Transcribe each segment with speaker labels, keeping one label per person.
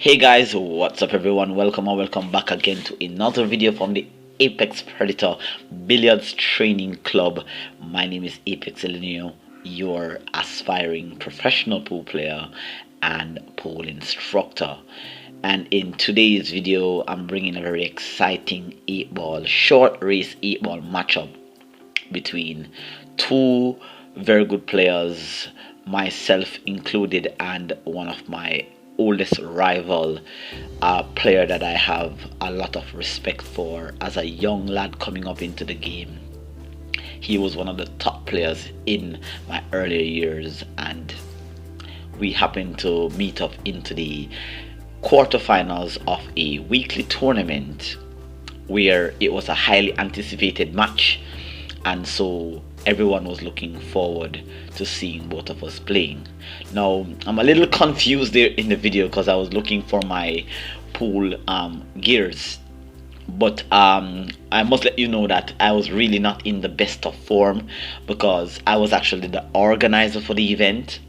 Speaker 1: Hey guys, what's up everyone? Welcome back again to another video from the Apex Predator Billiards Training Club. My name is Apexelgenio, your aspiring professional pool player and pool instructor. And in today's video, I'm bringing a very exciting 8-ball, short race 8-ball matchup between two very good players, myself included, and one of my oldest rival, a player that I have a lot of respect for as a young lad coming up into the game. He was one of the top players in my earlier years, and we happened to meet up into the quarterfinals of a weekly tournament where it was a highly anticipated match, and so everyone was looking forward to seeing both of us playing. Now I'm a little confused there in the video because I was looking for my pool gears, but I must let you know that I was really not in the best of form because I was actually the organizer for the event,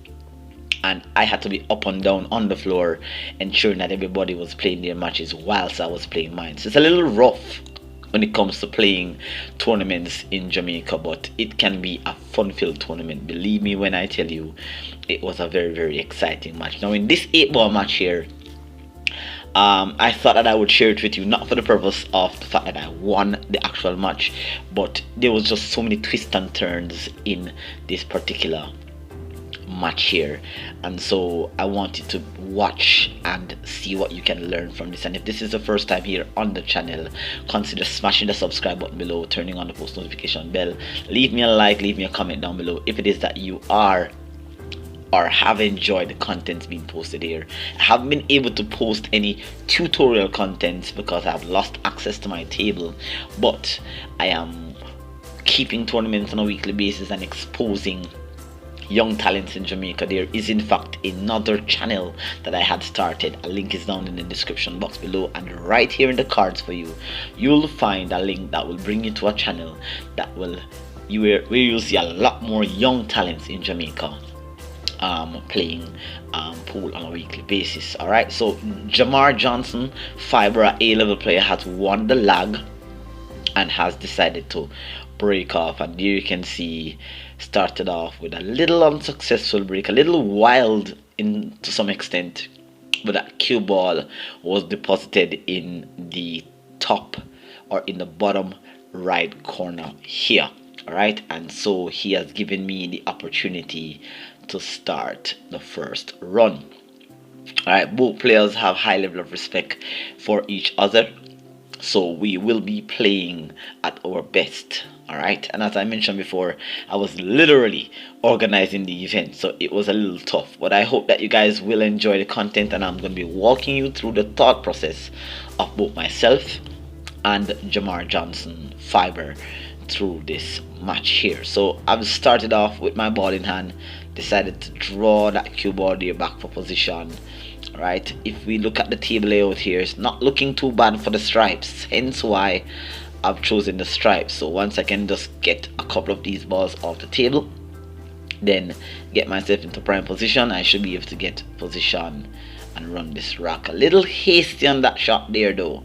Speaker 1: and I had to be up and down on the floor ensuring that everybody was playing their matches whilst I was playing mine. So it's a little rough when it comes to playing tournaments in Jamaica, but it can be a fun-filled tournament. Believe me when I tell you, it was a very exciting match. Now in this 8-ball match here, I thought that I would share it with you, not for the purpose of the fact that I won the actual match, but there was just so many twists and turns in this particular match here, and so I want you to watch and see what you can learn from this. And if this is the first time here on the channel, consider smashing the subscribe button below, turning on the post notification bell, leave me a like, leave me a comment down below if it is that you are or have enjoyed the contents being posted here. I haven't been able to post any tutorial contents because I've lost access to my table, but I am keeping tournaments on a weekly basis and exposing young talents in Jamaica. There is in fact another channel that I had started. A link is down in the description box below, and right here in the cards for you, you'll find a link that will bring you to a channel that will where you'll see a lot more young talents in Jamaica playing pool on a weekly basis. Alright, so Jammar Johnson, Fiber A-level player, has won the lag and has decided to break off, and here you can see started off with a little unsuccessful break, a little wild in to some extent, but that cue ball was deposited in the top or in the bottom right corner here. All right, and so he has given me the opportunity to start the first run. All right, both players have high level of respect for each other, so we will be playing at our best. All right, and as I mentioned before, I was literally organizing the event, so it was a little tough, but I hope that you guys will enjoy the content, and I'm going to be walking you through the thought process of both myself and Jammar Johnson Fiber through this match here. So I've started off with my ball in hand, decided to draw that cue ball there back for position. Right, if we look at the table layout here, it's not looking too bad for the stripes, hence why I've chosen the stripes. So once I can just get a couple of these balls off the table, then get myself into prime position, I should be able to get position and run this rack. A little hasty on that shot there though,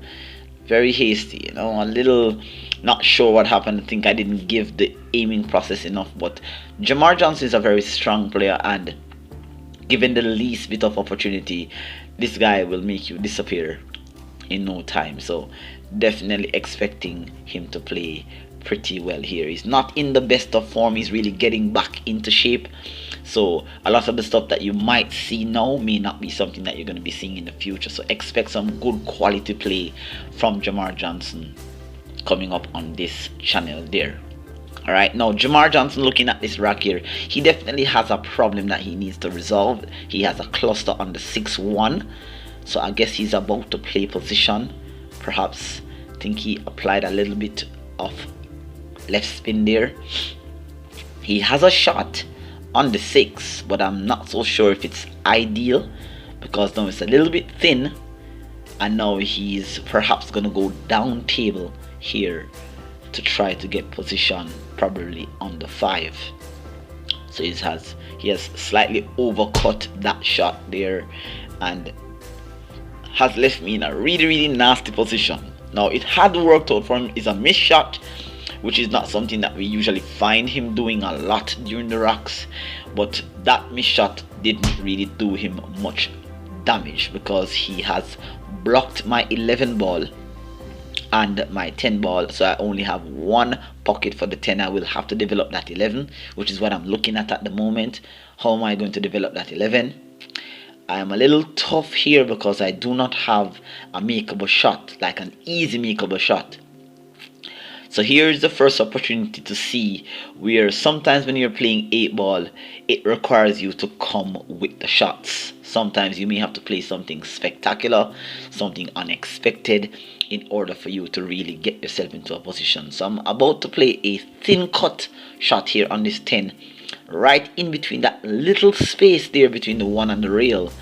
Speaker 1: very hasty, you know, a little not sure what happened. I think I didn't give the aiming process enough, but Jammar Johnson is a very strong player, and given the least bit of opportunity, this guy will make you disappear in no time. So definitely expecting him to play pretty well here. He's not in the best of form, he's really getting back into shape, so a lot of the stuff that you might see now may not be something that you're going to be seeing in the future. So expect some good quality play from Jammar Johnson coming up on this channel there. Alright, now Jammar Johnson, looking at this rack here, he definitely has a problem that he needs to resolve. He has a cluster on the 6-1, so I guess he's about to play position. Perhaps I think he applied a little bit of left spin there. He has a shot on the 6, but I'm not so sure if it's ideal because now it's a little bit thin, and now he's perhaps gonna go down table here to try to get position probably on the 5. So he has slightly overcut that shot there, and has left me in a really nasty position. Now it had worked out for him. Is a missed shot, which is not something that we usually find him doing a lot during the rocks, but that missed shot didn't really do him much damage because he has blocked my 11 ball and my 10 ball, so I only have one pocket for the 10. I will have to develop that 11, which is what I'm looking at the moment. How am I going to develop that 11? I am a little tough here because I do not have a makeable shot, like an easy makeable shot. So here is the first opportunity to see where sometimes when you're playing 8 ball, it requires you to come with the shots. Sometimes you may have to play something spectacular, something unexpected, in order for you to really get yourself into a position. So I'm about to play a thin cut shot here on this 10, right in between that little space there between the 1 and the rail.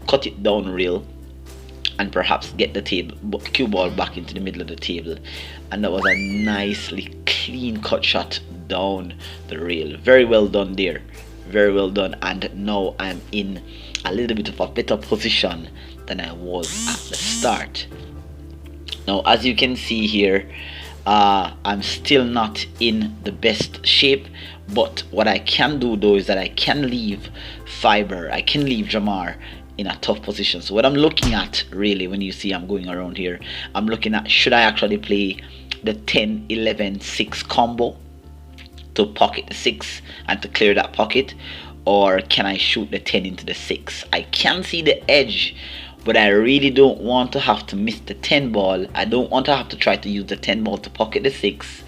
Speaker 1: Cut it down rail and perhaps get the cue ball back into the middle of the table. And that was a nicely clean cut shot down the rail. Very well done there, very well done. And now I'm in a little bit of a better position than I was at the start. Now as you can see here, I'm still not in the best shape, but what I can do though is that I can leave Fiber, I can leave Jammar in a tough position. So what I'm looking at really, when you see I'm going around here, I'm looking at, should I actually play the 10 11 6 combo to pocket the 6 and to clear that pocket, or can I shoot the 10 into the 6? I can see the edge, but I really don't want to have to miss the 10 ball. I don't want to have to try to use the 10 ball to pocket the 6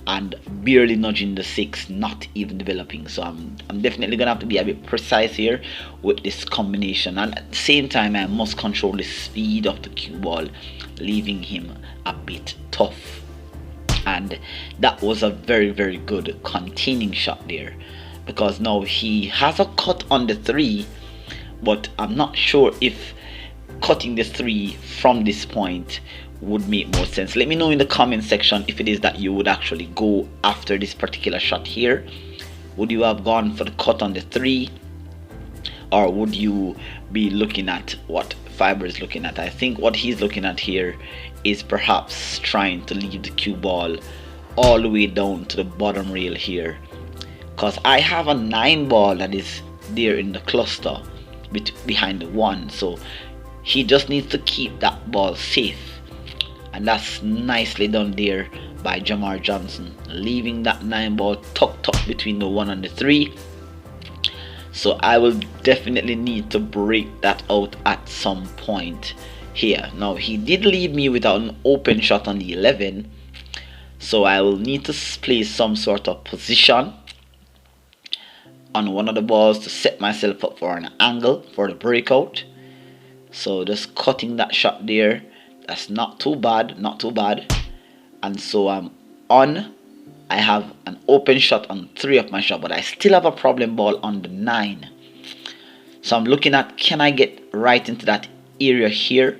Speaker 1: and barely nudging the 6, not even developing. So I'm definitely gonna have to be a bit precise here with this combination, and at the same time I must control the speed of the cue ball, leaving him a bit tough. And that was a very good containing shot there, because now he has a cut on the 3, but I'm not sure if cutting the 3 from this point would make more sense. Let me know in the comment section if it is that you would actually go after this particular shot here. Would you have gone for the cut on the 3, or would you be looking at what Fiber is looking at? I think what he's looking at here is perhaps trying to leave the cue ball all the way down to the bottom rail here, because I have a 9 ball that is there in the cluster behind the 1, so he just needs to keep that ball safe. And that's nicely done there by Jammar Johnson, leaving that 9 ball tucked up between the 1 and the 3. So I will definitely need to break that out at some point here. Now he did leave me without an open shot on the 11, so I will need to play some sort of position on one of the balls to set myself up for an angle for the breakout. So just cutting that shot there, that's not too bad, not too bad. And so I'm on, I have an open shot on 3 of my shot, but I still have a problem ball on the 9. So I'm looking at, can I get right into that area here?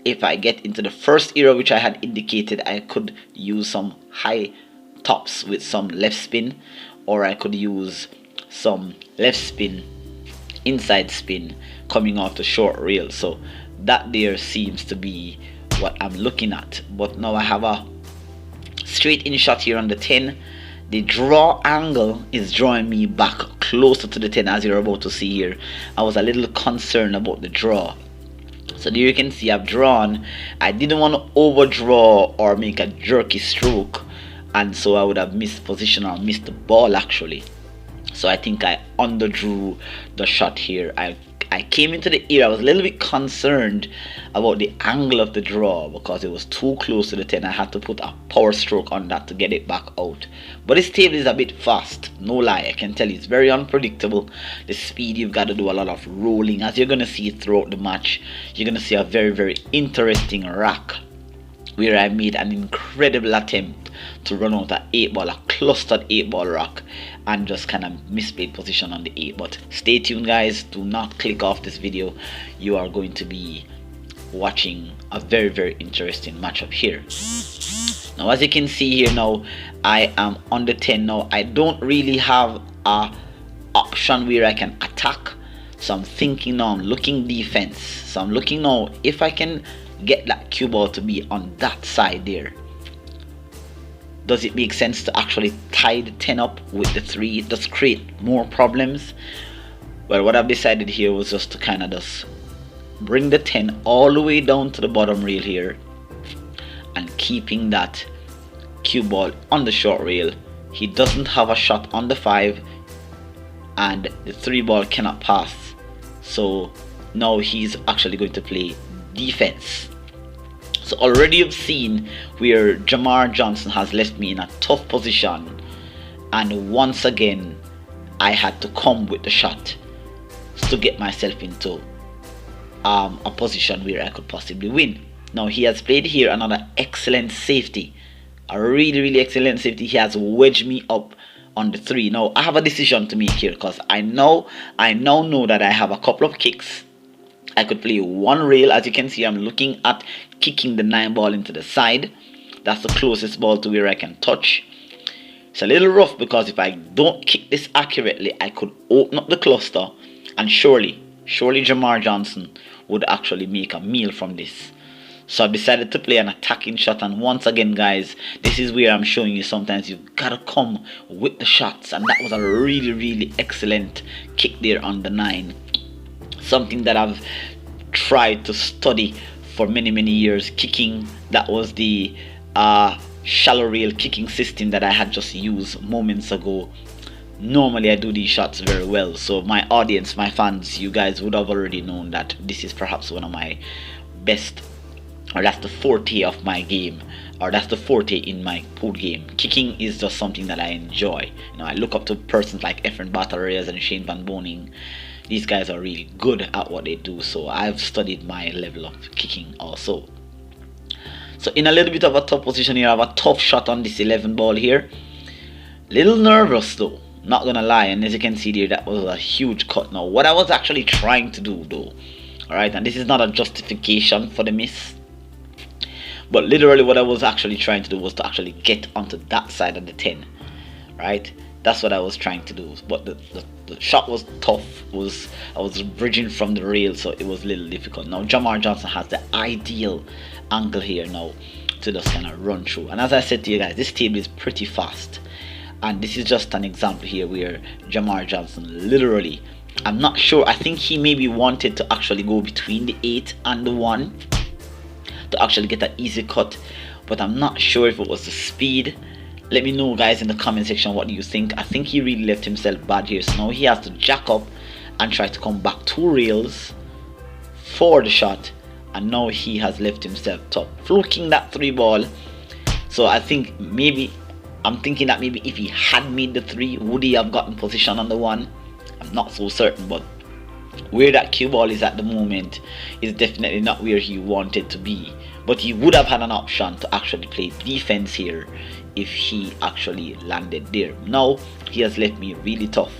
Speaker 1: If I get into the first area which I had indicated, I could use some high tops with some left spin, or I could use some left spin, inside spin coming off the short rail. So that there seems to be what I'm looking at. But now I have a straight in shot here on the 10. The draw angle is drawing me back closer to the 10, as you're about to see here. I was a little concerned about the draw. So there you can see I've drawn. I didn't want to overdraw or make a jerky stroke, and so I would have missed position or missed the ball actually. So I think I underdrew the shot here. I came into the area, I was a little bit concerned about the angle of the draw because it was too close to the 10. I had to put a power stroke on that to get it back out. But this table is a bit fast, no lie, I can tell you. It's very unpredictable. The speed, you've got to do a lot of rolling. As you're going to see throughout the match, you're going to see a very interesting rack where I made an incredible attempt to run out an 8 ball, a clustered 8 ball rack, and just kind of misplayed position on the 8. But stay tuned guys, do not click off this video. You are going to be watching a very interesting matchup here. Now as you can see here, now I am on the 10. Now I don't really have a option where I can attack, So I'm thinking now, I'm looking defense. So I'm looking now if I can get that cue ball to be on that side there. Does it make sense to actually tie the 10 up with the 3? It does create more problems. Well, what I've decided here was just to kind of just bring the 10 all the way down to the bottom rail here, and keeping that cue ball on the short rail. He doesn't have a shot on the 5, and the 3 ball cannot pass. So now he's actually going to play defense. So already you've seen where Jammar Johnson has left me in a tough position, and once again I had to come with the shot to get myself into a position where I could possibly win. Now he has played here another excellent safety, a really excellent safety. He has wedged me up on the 3. Now I have a decision to make here, because I now know that I have a couple of kicks. I could play one rail. As you can see, I'm looking at kicking the 9 ball into the side. That's the closest ball to where I can touch. It's a little rough, because if I don't kick this accurately, I could open up the cluster, and surely Jammar Johnson would actually make a meal from this. So I decided to play an attacking shot, and once again guys, this is where I'm showing you sometimes you've got to come with the shots, and that was a really excellent kick there on the 9. Something that I've tried to study for many years, kicking. That was the shallow rail kicking system that I had just used moments ago. Normally I do these shots very well, so my audience, my fans, you guys would have already known that this is perhaps one of my best, or that's the forte of my game, or that's the forte in my pool game. Kicking is just something that I enjoy. You know, I look up to persons like Efren Battle Reyes and Shane Van Boning. These guys are really good at what they do, so I've studied my level of kicking also. So in a little bit of a tough position here, I have a tough shot on this 11 ball here. Little nervous though, not gonna lie, and as you can see there, that was a huge cut. Now what I was actually trying to do though, alright, and this is not a justification for the miss, but literally what I was actually trying to do was to actually get onto that side of the 10, right? That's what I was trying to do, but the shot was tough. I was bridging from the rail, so it was a little difficult. Now Jammar Johnson has the ideal angle here now to just kind of run through, and as I said to you guys, this table is pretty fast, and this is just an example here where Jammar Johnson literally, I'm not sure, I think he maybe wanted to actually go between the 8 and the 1 to actually get an easy cut, but I'm not sure if it was the speed. Let me know guys in the comment section, what do you think? I think he really left himself bad here, so now he has to jack up and try to come back 2 rails for the shot, and now he has left himself top, fluking that 3 ball. So I think maybe, I'm thinking that maybe if he had made the 3, would he have gotten position on the 1? I'm not so certain, but where that cue ball is at the moment is definitely not where he wanted to be, but he would have had an option to actually play defense here if he actually landed there. Now he has left me really tough.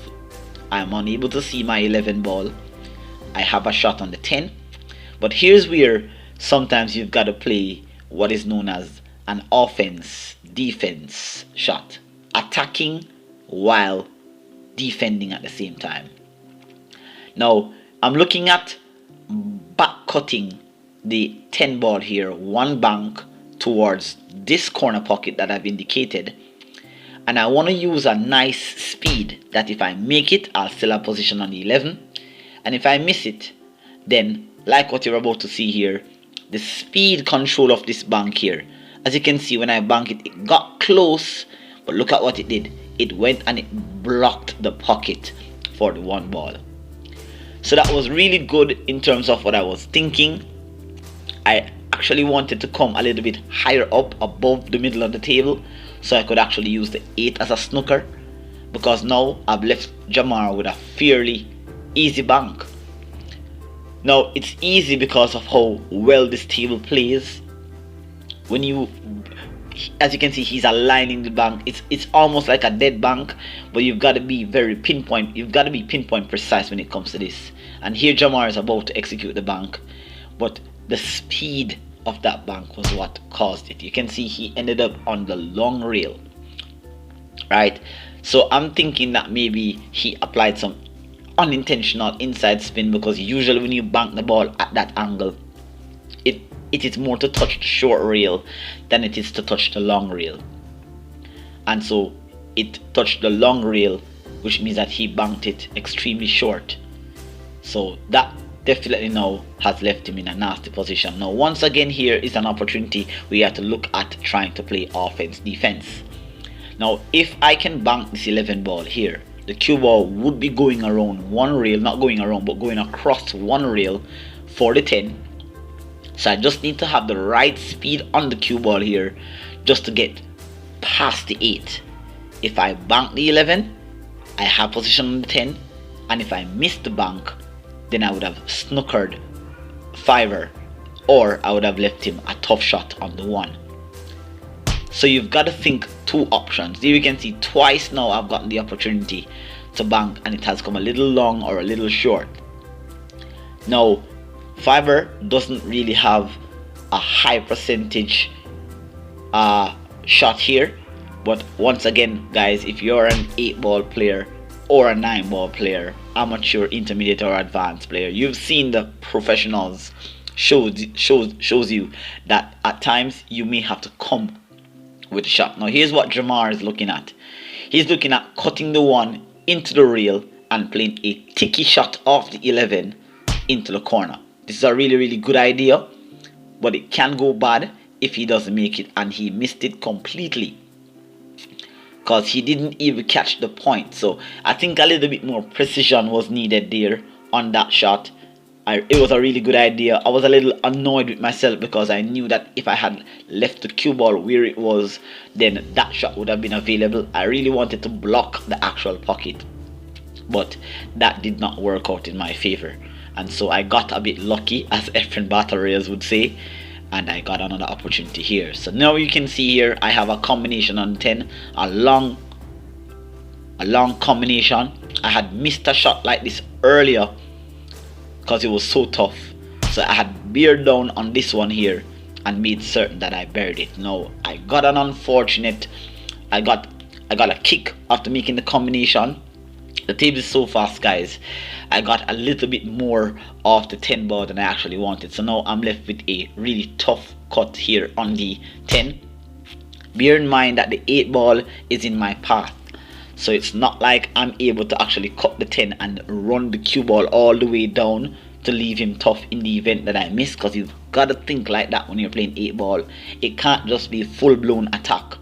Speaker 1: I am unable to see my 11 ball. I have a shot on the 10, but here's where sometimes you've got to play what is known as an offense defense shot, attacking while defending at the same time. Now I'm looking at back cutting the 10 ball here, one bank towards this corner pocket that I've indicated, and I want to use a nice speed that if I make it, I'll still have position on the 11, and if I miss it, then like what you're about to see here, the speed control of this bank here, as you can see, when I bank it, it got close, but look at what it did. It went and it blocked the pocket for the 1 ball. So that was really good in terms of what I was thinking. I actually wanted to come a little bit higher up above the middle of the table, so I could actually use the 8 as a snooker, because now I've left Jammar with a fairly easy bank. Now it's easy because of how well this table plays. When you, as you can see, he's aligning the bank. It's almost like a dead bank, but you've got to be very pinpoint. You've got to be pinpoint precise when it comes to this. And here Jammar is about to execute the bank, but the speed of that bank was what caused it. You can see he ended up on the long rail, right? So I'm thinking that maybe he applied some unintentional inside spin, because usually when you bank the ball at that angle, it is more to touch the short rail than it is to touch the long rail. And so it touched the long rail, which means that he banked it extremely short. So that definitely now has left him in a nasty position. Now once again, here is an opportunity we have to look at trying to play offense defense. Now if I can bank this 11 ball here, the cue ball would be going around one rail, not going around but going across one rail for the 10. So I just need to have the right speed on the cue ball here just to get past the 8. If I bank the 11, I have position on the 10, and if I miss the bank, then I would have snookered Fiver, or I would have left him a tough shot on the 1. So you've got to think two options. Here you can see twice now I've gotten the opportunity to bank and it has come a little long or a little short. Now Fiver doesn't really have a high percentage shot here, but once again guys, if you're an 8-ball player or a 9-ball player, amateur, intermediate or advanced player, you've seen the professionals shows you that at times you may have to come with a shot. Now here's what Jammar is looking at. He's looking at cutting the 1 into the rail and playing a ticky shot off the 11 into the corner. This is a really good idea, but it can go bad if he doesn't make it, and he missed it completely because he didn't even catch the point. So I think a little bit more precision was needed there on that shot. It was a really good idea. I was a little annoyed with myself because I knew that if I had left the cue ball where it was, then that shot would have been available. I really wanted to block the actual pocket, but that did not work out in my favor, and so I got a bit lucky, as Efren Battle Reyes would say, and I got another opportunity here. So now you can see here I have a combination on 10, a long combination. I had missed a shot like this earlier because it was so tough, so I had beared down on this one here and made certain that I buried it. Now I got an unfortunate, I got a kick after making the combination. The table is so fast guys, I got a little bit more off the 10 ball than I actually wanted, so now I'm left with a really tough cut here on the 10. Bear in mind that the 8 ball is in my path, so it's not like I'm able to actually cut the 10 and run the cue ball all the way down to leave him tough in the event that I miss, because you've got to think like that when you're playing 8 ball. It can't just be full-blown attack.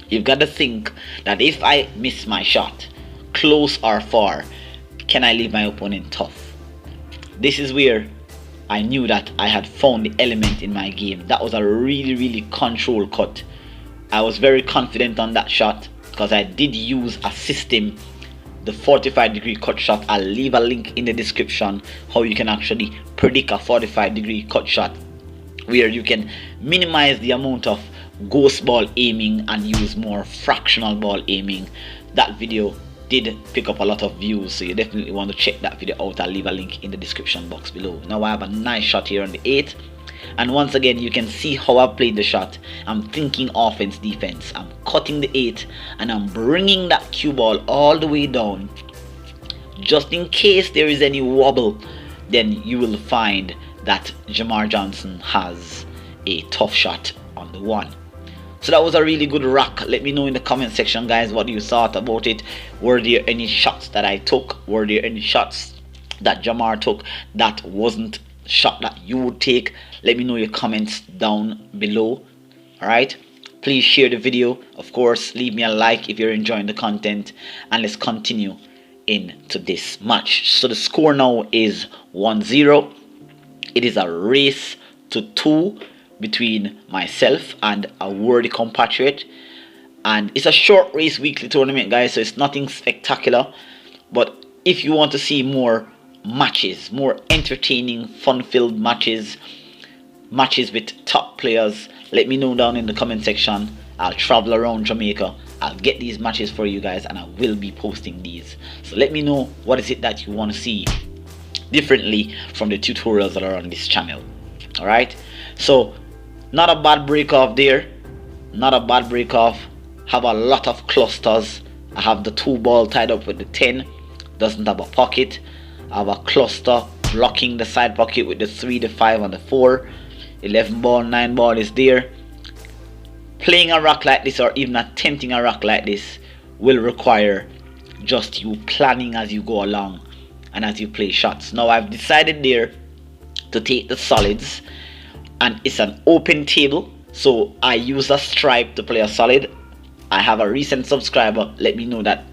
Speaker 1: You've got to think that if I miss my shot, close or far, can I leave my opponent tough? This is where I knew that I had found the element in my game. That was a really controlled cut. I was very confident on that shot because I did use a system, the 45-degree cut shot. I'll leave a link in the description how you can actually predict a 45-degree cut shot, where you can minimize the amount of ghost ball aiming and use more fractional ball aiming. That video did pick up a lot of views, so you definitely want to check that video out. I'll leave a link in the description box below. Now I have a nice shot here on the 8, and once again you can see how I played the shot. I'm thinking offense defense. I'm cutting the 8 and I'm bringing that cue ball all the way down, just in case there is any wobble. Then you will find that Jammar Johnson has a tough shot on the 1. So that was a really good rack. Let me know in the comment section guys what you thought about it. Were there any shots that I took? Were there any shots that Jammar took that wasn't shot that you would take? Let me know your comments down below. Alright, please share the video. Of course, leave me a like if you're enjoying the content, and let's continue into this match. So the score now is 1-0. It is a race to 2 between myself and a worthy compatriot, and it's a short race weekly tournament guys, so it's nothing spectacular. But if you want to see more matches, more entertaining, fun-filled matches with top players, let me know down in the comment section. I'll travel around Jamaica, I'll get these matches for you guys, and I will be posting these. So let me know what is it that you want to see differently from the tutorials that are on this channel. Alright, so not a bad break off there, not a bad break off. Have a lot of clusters. I have the 2 ball tied up with the 10, doesn't have a pocket. I have a cluster blocking the side pocket with the 3, the 5 and the 4. 11 ball, 9 ball is there. Playing a rock like this, or even attempting a rock like this, will require just you planning as you go along and as you play shots. Now I've decided there to take the solids, and it's an open table, so I use a stripe to play a solid. I have a recent subscriber let me know that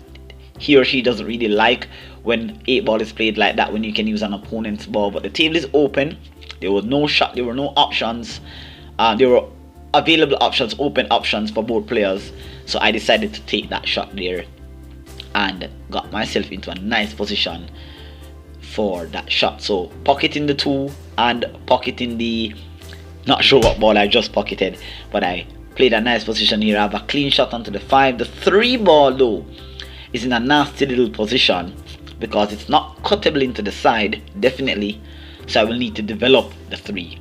Speaker 1: he or she doesn't really like when 8 ball is played like that, when you can use an opponent's ball. But the table is open. There was no shot, there were no options. There were available options, open options for both players. So I decided to take that shot there and got myself into a nice position for that shot. So pocketing the 2 and pocketing the, not sure what ball I just pocketed, but I played a nice position here. I have a clean shot onto the 5. The 3 ball though is in a nasty little position because it's not cuttable into the side, definitely, so I will need to develop the 3.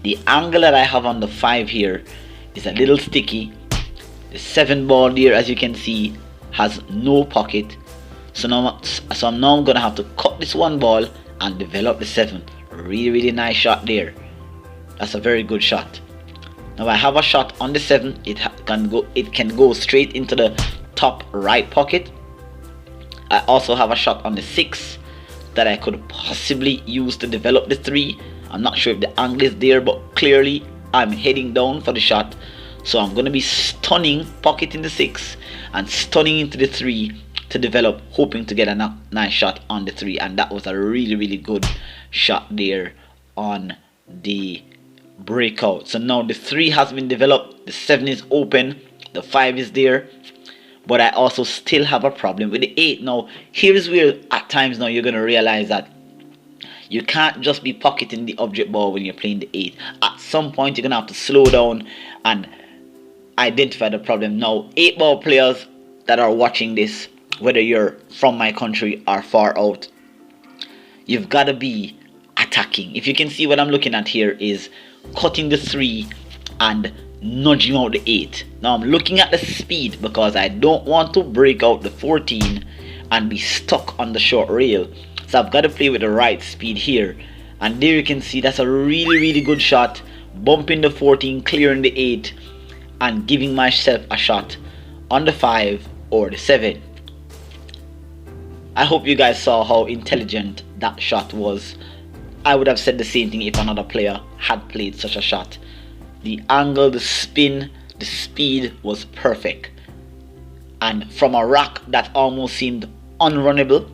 Speaker 1: The angle that I have on the 5 here is a little sticky. The 7 ball there, as you can see, has no pocket, so I'm now gonna have to cut this 1 ball and develop the 7. Really nice shot there. That's a very good shot. Now I have a shot on the 7. It can go straight into the top right pocket. I also have a shot on the 6 that I could possibly use to develop the 3. I'm not sure if the angle is there, but clearly I'm heading down for the shot, so I'm going to be stunning, pocketing the 6 and stunning into the 3 to develop, hoping to get a nice shot on the 3. And that was a really good shot there on the breakout. So now the 3 has been developed, the 7 is open, the 5 is there, but I also still have a problem with the 8. Now here's where at times now you're going to realize that you can't just be pocketing the object ball when you're playing the 8. At some point you're going to have to slow down and identify the problem. Now 8 ball players that are watching this, whether you're from my country or far out, you've got to be attacking. If you can see, what I'm looking at here is cutting the 3 and nudging out the 8. Now I'm looking at the speed because I don't want to break out the 14 and be stuck on the short rail. So I've got to play with the right speed here. And there you can see that's a really good shot, bumping the 14, clearing the 8 and giving myself a shot on the 5 or the 7. I hope you guys saw how intelligent that shot was. I would have said the same thing if another player had played such a shot. The angle, the spin, the speed was perfect. And from a rock that almost seemed unrunnable,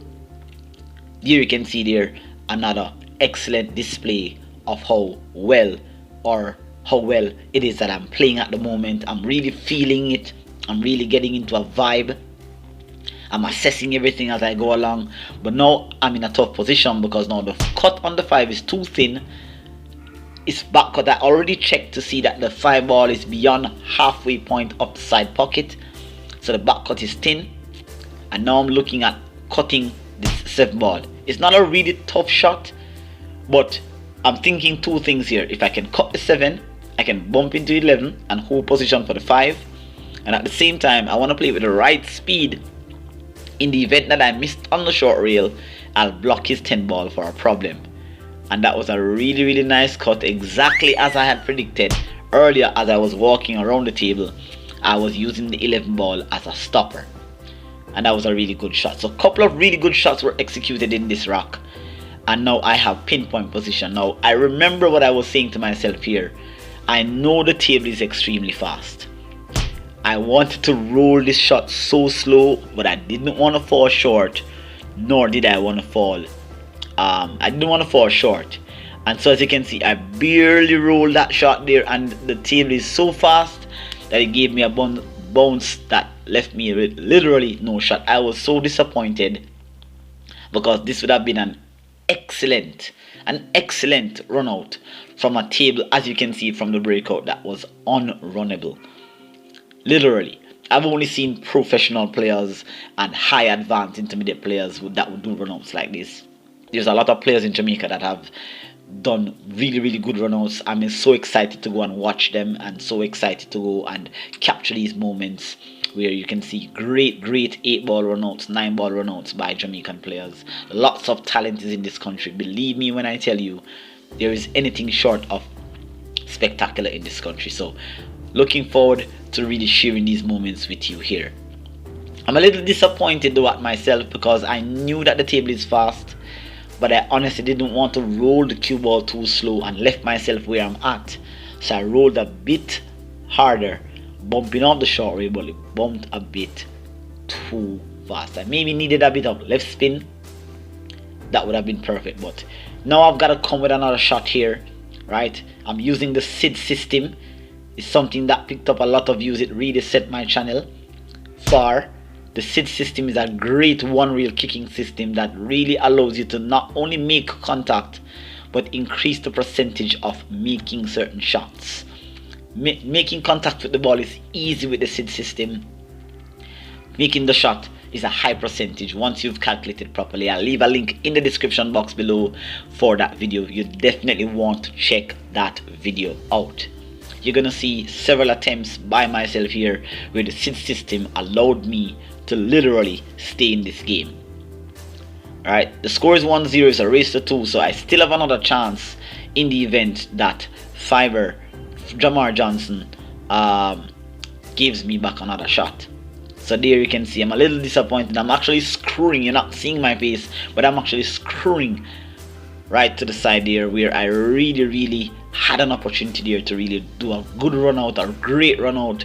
Speaker 1: here you can see there another excellent display of how well it is that I'm playing at the moment. I'm really feeling it. I'm really getting into a vibe. I'm assessing everything as I go along. But now I'm in a tough position because now the cut on the 5 is too thin. It's back cut. I already checked to see that the 5 ball is beyond halfway point up the side pocket, so the back cut is thin. And now I'm looking at cutting this 7 ball. It's not a really tough shot, but I'm thinking 2 things here. If I can cut the 7, I can bump into 11 and hold position for the 5, and at the same time I want to play with the right speed. In the event that I missed on the short rail, I'll block his 10 ball for a problem. And that was a really nice cut, exactly as I had predicted earlier. As I was walking around the table, I was using the 11 ball as a stopper, and that was a really good shot. So a couple of really good shots were executed in this rock, and now I have pinpoint position. Now I remember what I was saying to myself here. I know the table is extremely fast. I wanted to roll this shot so slow, but I didn't want to fall short, nor did I want to fall I didn't want to fall short. And so as you can see, I barely rolled that shot there, and the table is so fast that it gave me a bounce that left me with literally no shot. I was so disappointed because this would have been an excellent run out from a table, as you can see from the breakout, that was unrunnable. Literally, I've only seen professional players and high advanced intermediate players that would do runouts like this. There's a lot of players in Jamaica that have done really good runouts. I'm so excited to go and watch them, and so excited to go and capture these moments where you can see great 8-ball runouts, 9-ball runouts by Jamaican players. Lots of talent is in this country. Believe me when I tell you, there is anything short of spectacular in this country. So looking forward to really sharing these moments with you here. I'm a little disappointed though at myself, because I knew that the table is fast, but I honestly didn't want to roll the cue ball too slow and left myself where I'm at. So I rolled a bit harder, bumping off the short rail, but it bumped a bit too fast. I maybe needed a bit of left spin. That would have been perfect, but now I've got to come with another shot here, right? I'm using the SID system. It's something that picked up a lot of views. It really set my channel far. The SID system is a great one reel kicking system that really allows you to not only make contact, but increase the percentage of making certain shots. Making contact with the ball is easy with the SID system. Making the shot is a high percentage once you've calculated properly. I'll leave a link in the description box below for that video. You definitely want to check that video out. You're gonna see several attempts by myself here where the SID system allowed me to literally stay in this game. Alright, the score is 1-0. It's a race to 2, so I still have another chance in the event that Jammar Johnson gives me back another shot. So there you can see I'm a little disappointed. I'm actually screwing. You're not seeing my face, but I'm actually screwing right to the side there, where I really had an opportunity there to really do a good run out, or great run out.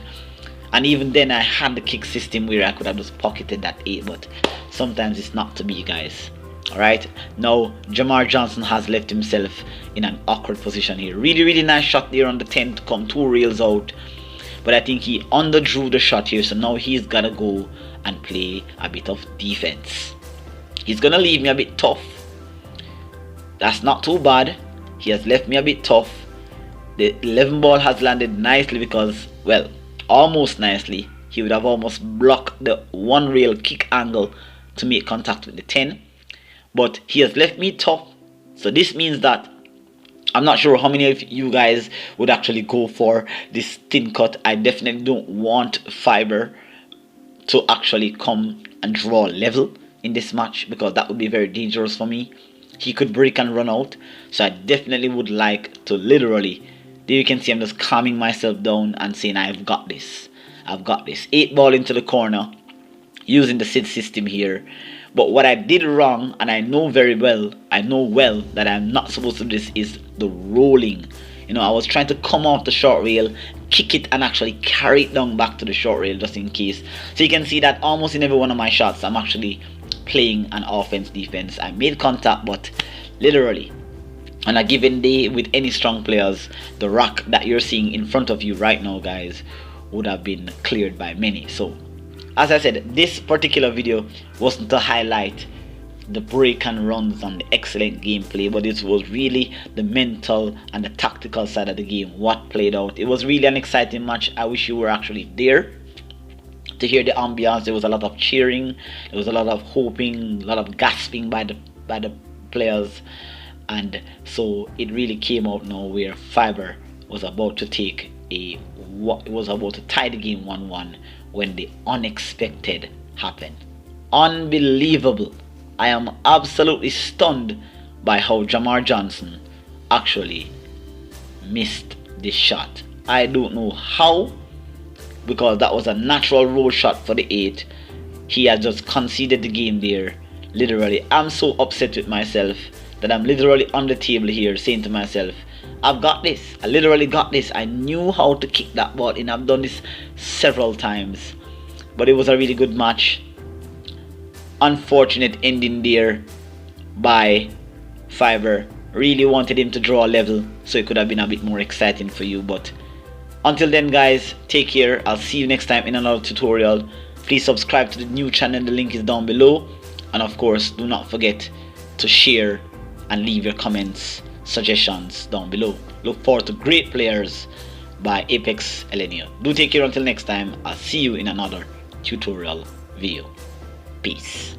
Speaker 1: And even then I had the kick system where I could have just pocketed that 8, but sometimes it's not to be, guys. Alright, now Jammar Johnson has left himself in an awkward position here. Really nice shot there on the 10 to come 2 rails out, but I think he underdrew the shot here, so now he's gotta go and play a bit of defense. He's gonna leave me a bit tough. That's not too bad. He has left me a bit tough. The 11 ball has landed nicely, because, well, almost nicely. He would have almost blocked the 1 rail kick angle to make contact with the 10, but he has left me tough. So this means that I'm not sure how many of you guys would actually go for this thin cut. I definitely don't want Fiber to actually come and draw level in this match, because that would be very dangerous for me. He could break and run out, so I definitely would like to literally, there you can see I'm just calming myself down and saying I've got this. 8 ball into the corner using the SID system here. But what I did wrong, and I know well that I'm not supposed to do this, is the rolling. You know, I was trying to come off the short rail, kick it, and actually carry it down back to the short rail just in case. So you can see that almost in every one of my shots I'm actually playing an offense defense. I made contact, but literally on a given day with any strong players, the rock that you're seeing in front of you right now, guys, would have been cleared by many. So as I said, this particular video wasn't to highlight the break and runs and the excellent gameplay, but it was really the mental and the tactical side of the game, what played out. It was really an exciting match. I wish you were actually there to hear the ambiance. There was a lot of cheering, there was a lot of hoping, a lot of gasping by the players, and so it really came out now where Fiber was about to tie the game 1-1 when the unexpected happened. Unbelievable. I am absolutely stunned by how Jammar Johnson actually missed this shot. I don't know how, because that was a natural roll shot for the 8. He had just conceded the game there. Literally, I'm so upset with myself that I'm literally on the table here saying to myself, I've got this. I literally got this. I knew how to kick that ball in. I've done this several times, but it was a really good match. Unfortunate ending there by Fiber. Really wanted him to draw a level so it could have been a bit more exciting for you, but until then, guys, take care. I'll see you next time in another tutorial. Please subscribe to the new channel, the link is down below, and of course do not forget to share and leave your comments, suggestions down below. Look forward to great players by Apexelgenio. Do take care until next time. I'll see you in another tutorial video. Peace.